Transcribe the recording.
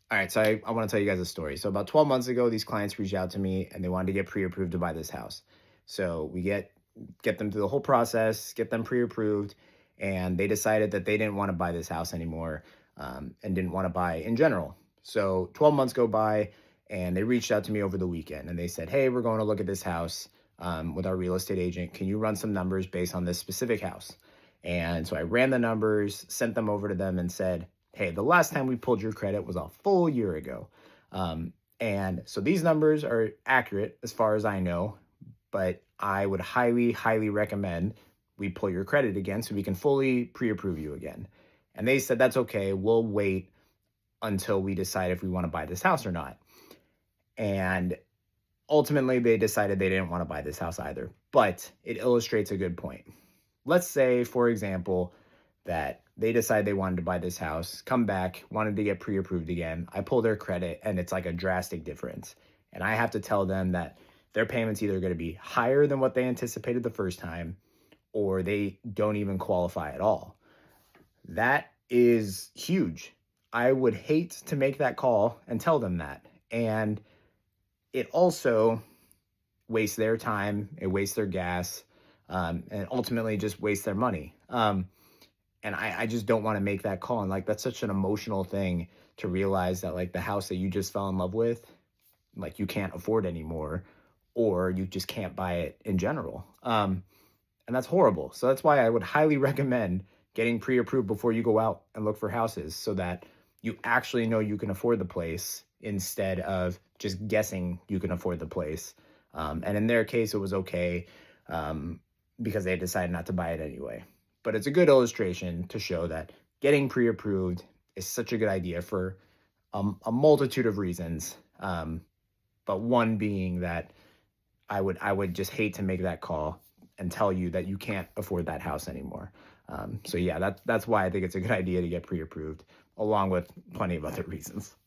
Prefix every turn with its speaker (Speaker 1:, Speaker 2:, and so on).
Speaker 1: All right, so I want to tell you guys a story. So about 12 months ago, these clients reached out to me and they wanted to get pre-approved to buy this house. So we get them through the whole process, get them pre-approved, and they decided that they didn't want to buy this house anymore, and didn't want to buy in general. So 12 months go by, and they reached out to me over the weekend and they said, "Hey, we're going to look at this house with our real estate agent. Can you run some numbers based on this specific house?" And so I ran the numbers, sent them over to them, and said, "Hey, the last time we pulled your credit was a full year ago. And so these numbers are accurate as far as I know, but I would highly, highly recommend we pull your credit again so we can fully pre approve you again." And they said, "That's okay. We'll wait until we decide if we want to buy this house or not." And ultimately, they decided they didn't want to buy this house either. But it illustrates a good point. Let's say, for example, that they decide they wanted to buy this house, come back, wanted to get pre-approved again. I pull their credit and it's like a drastic difference. And I have to tell them that their payment's either going to be higher than what they anticipated the first time or they don't even qualify at all. That is huge. I would hate to make that call and tell them that. And it also wastes their time, it wastes their gas, and ultimately just wastes their money. And I just don't want to make that call. And like, that's such an emotional thing to realize that like the house that you just fell in love with, like you can't afford anymore, or you just can't buy it in general. And that's horrible. So that's why I would highly recommend getting pre-approved before you go out and look for houses so that you actually know you can afford the place instead of just guessing you can afford the place. And in their case, it was okay because they decided not to buy it anyway. But it's a good illustration to show that getting pre-approved is such a good idea for a multitude of reasons. But one being that I would just hate to make that call and tell you that you can't afford that house anymore. So yeah, that's why I think it's a good idea to get pre-approved, along with plenty of other reasons.